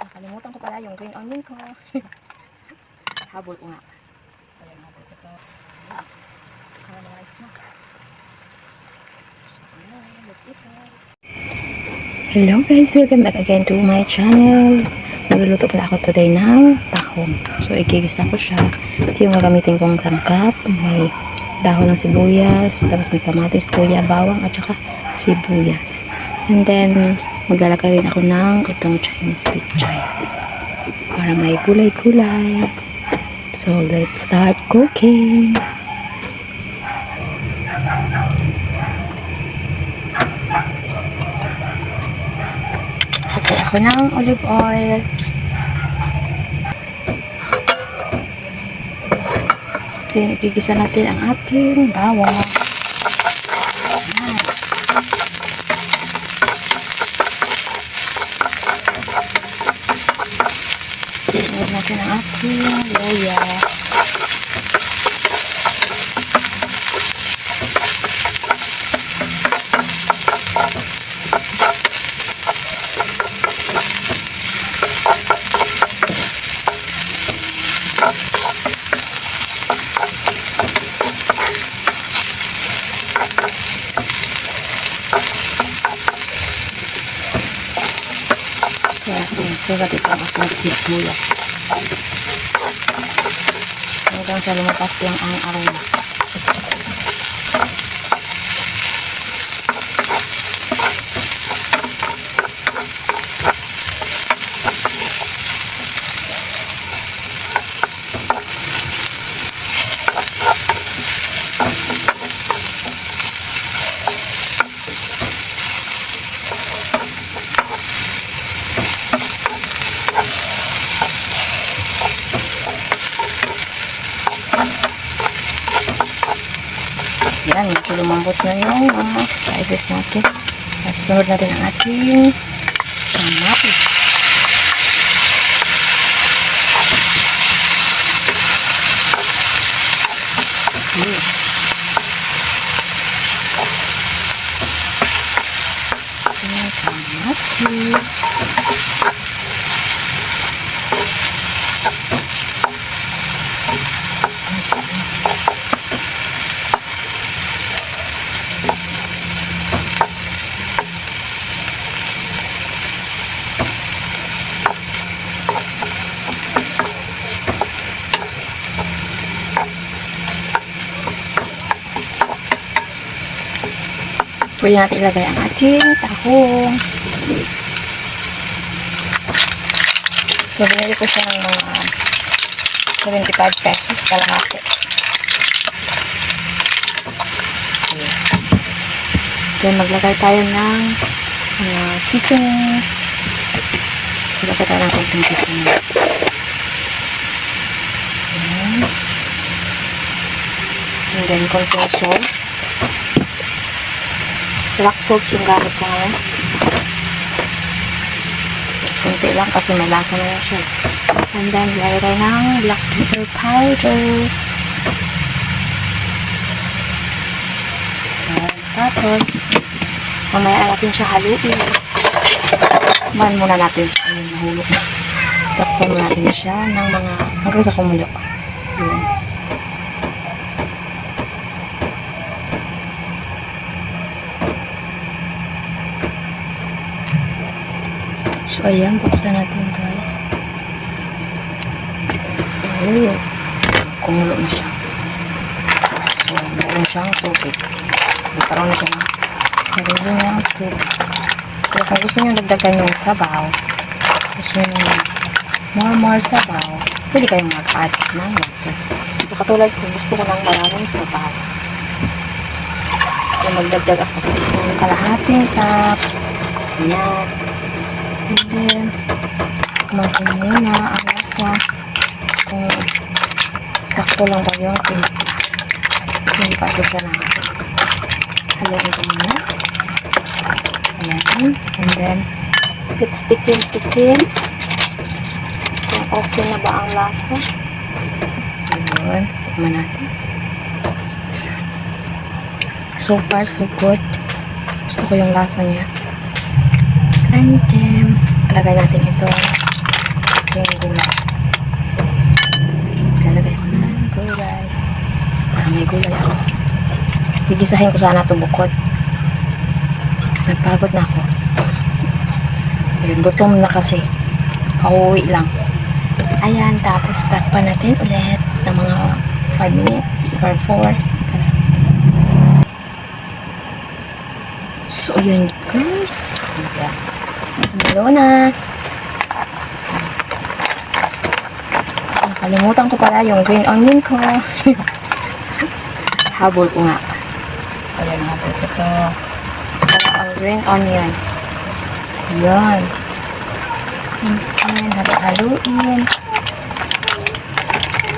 Nakalimutan ko pala yung green onion ko. Habol ko nga. Ayan, habol ko to. Caramelize na. Ayan, let's eat it. Hello guys, welcome back again to my channel. Nagluluto pala ako today ng tahong. So, igigisa ko siya. Ito yung gagamitin kong sangkap. May dahon ng sibuyas, tapos may kamatis, tuya, bawang, at saka sibuyas. And then, maglalagay rin ako ng itong Chinese pichay para may gulay-gulay. So, let's start cooking. Okay, ako ng olive oil. Then, itigisa natin ang ating bawang. Ayan natin ang ating luya. Kaya sugat ito ang ating sibuyas. Hanggang sa lumabas lang ang aroma. Yan, medyo lumambot na yung spices natin. At sunod natin ang ating kamatis. Kamatis. Pwede natin ilagay ang ating tahong. So, binili ko siya ng mga 75 pesos kalahati. Then, maglagay tayo ng seasoning. Maglagay tayo ng konting seasoning. And then, konting salt. Black salt yung gamit ko ngayon. Kunti lang kasi may lasa na yan siya. And then, lagay ng black pepper powder. And, tapos, mamaya natin siya haluin. Man muna natin siya. Ayun, nahulog na. Takpan muna natin siya ng mga hanggang sa kumulo. Ayun. So, ayan, buksan natin, guys. Ayun. Kumulo na siya. So, meron siyang tubig. Nagkaroon na siya ng sarili niyang tubig. Kaya kung gusto niyo dagdagan yung sabaw, gusto niyo more sabaw, pwede kayong mag-add ng water. So, katulad kung gusto ko ng maraming sabaw. Kaya magdagdag ako ng kalahating cup. Ayan. And then, kumain muna ang lasa kung sakto lang ba yung timpla. Hindi pa ito siya na haluin ko muna. Ayan. And then, let's tikim. Kung okay na ba ang lasa. Ayun. Tikman natin. So far, so good. Gusto ko yung lasa niya. And then, lagay natin ito ating gulay. Lalagay ko na ng gulay. Para may gulay ako. Gigisahin ko sana ito bukod. Nagpagod na ako. Ayun, gutom na kasi. Kauwi lang. Ayan, tapos takpan natin ulit ng mga 5 minutes or 4. So, ayun guys. Malo na. Nakalimutan ko pala yung green onion ko. Habol ko nga. Ayan, habol ko to. Ang green onion. Ayan. Ayan, haluin.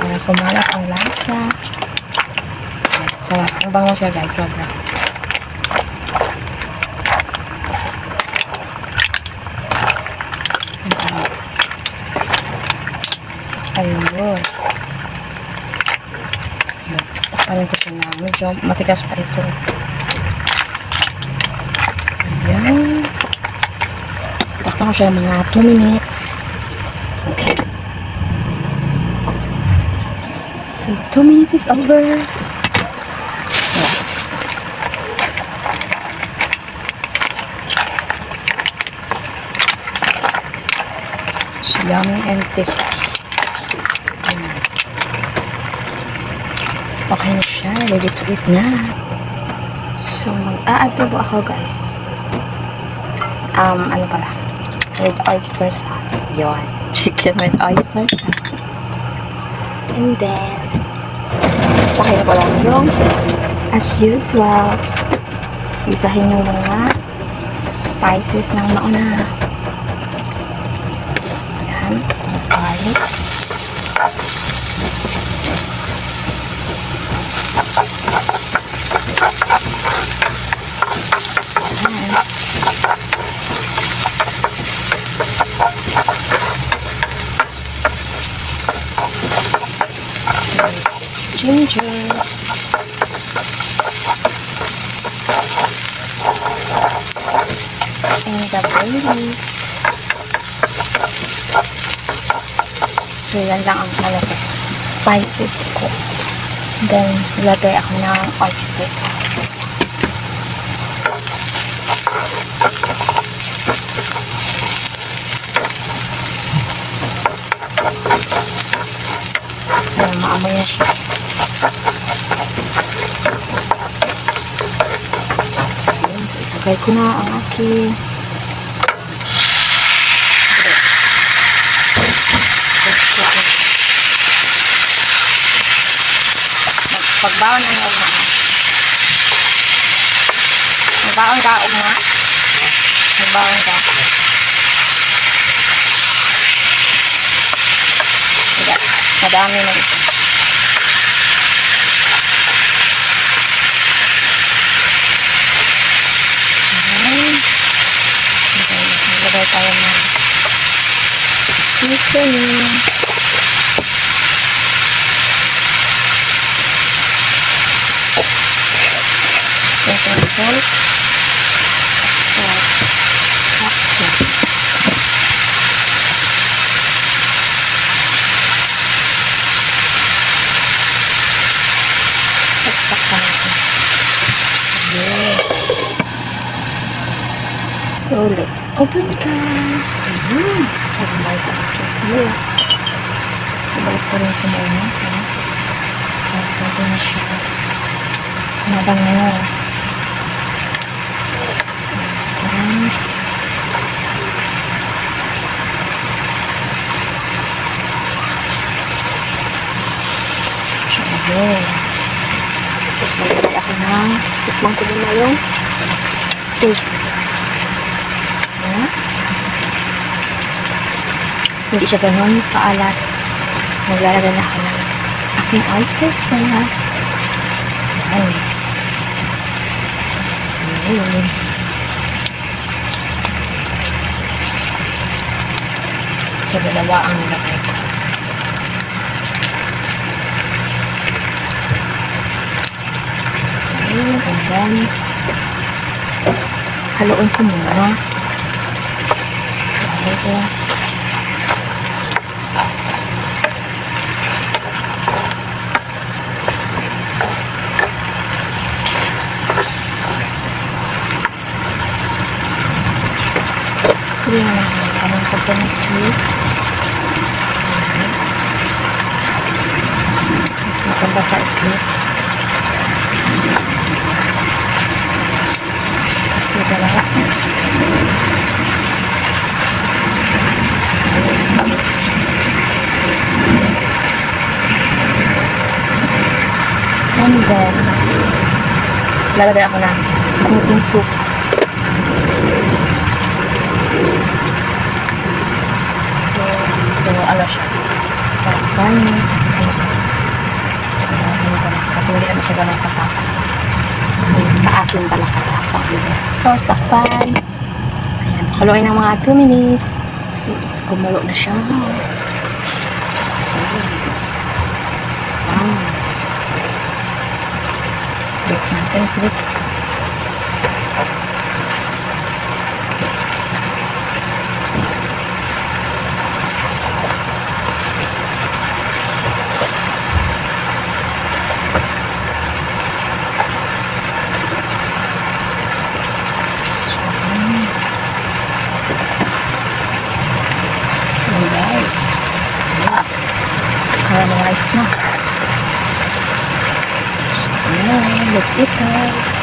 Para kumalat ang lasa. Sarap. Ang bango siya guys. Sobra. Ayun. Takpanin ko siya na medyo matigas pa ito. Ayan. Takpan ko siya mga 2 minutes. Okay. So, 2 minutes is over. It's yummy and tasty. Okay na siya. Ready to eat na. So, mag-aadobo ako guys. Ano pala? With oyster sauce. Yun. Chicken with oyster sauce. And then, isahin ko lang yung as usual. Isahin yung mga spices ng mauna. Ayan. Garlic. Ginger. And the bay leaves. So, yan lang ang spices ko. Then, ilagay ako ng oyster sauce. Ayan, maamoy na siya. Ilagay ko na ang aking pagbaon ng mga magbaon ka o mga magbaon ka madami na ito. Maglagay tayo ng seasoning. Salt. Salt. So, let's open guys. Ayun. Sabi guys, after here. So, balik ko rin ito muna. So, pwede na siya. Nabang na yun. Ayan. So, ayun. So, nalagay ako ng tikmang ko na yung taste. Hindi siya ganun paalat. Maglalagay na ako ng aking oyster sauce. Ayan. Ayan. So, dalawa ang nilagay ko. Ayan. And then, haluin ko muna. Ayan. Mas maganda pa ito. Kasi dalawa. And then, lalagay ako ng kamuting soup. So, ano siya? Garlic. So, kasi hindi naman siya ganun katapa. Paasin pala katapa. Tapos, takpan. Ayan, pakuluin ng mga 2 minutes. So, kumulo na siya. Wow. Click natin, click. So guys, caramelize na. Ayan, let's eat that.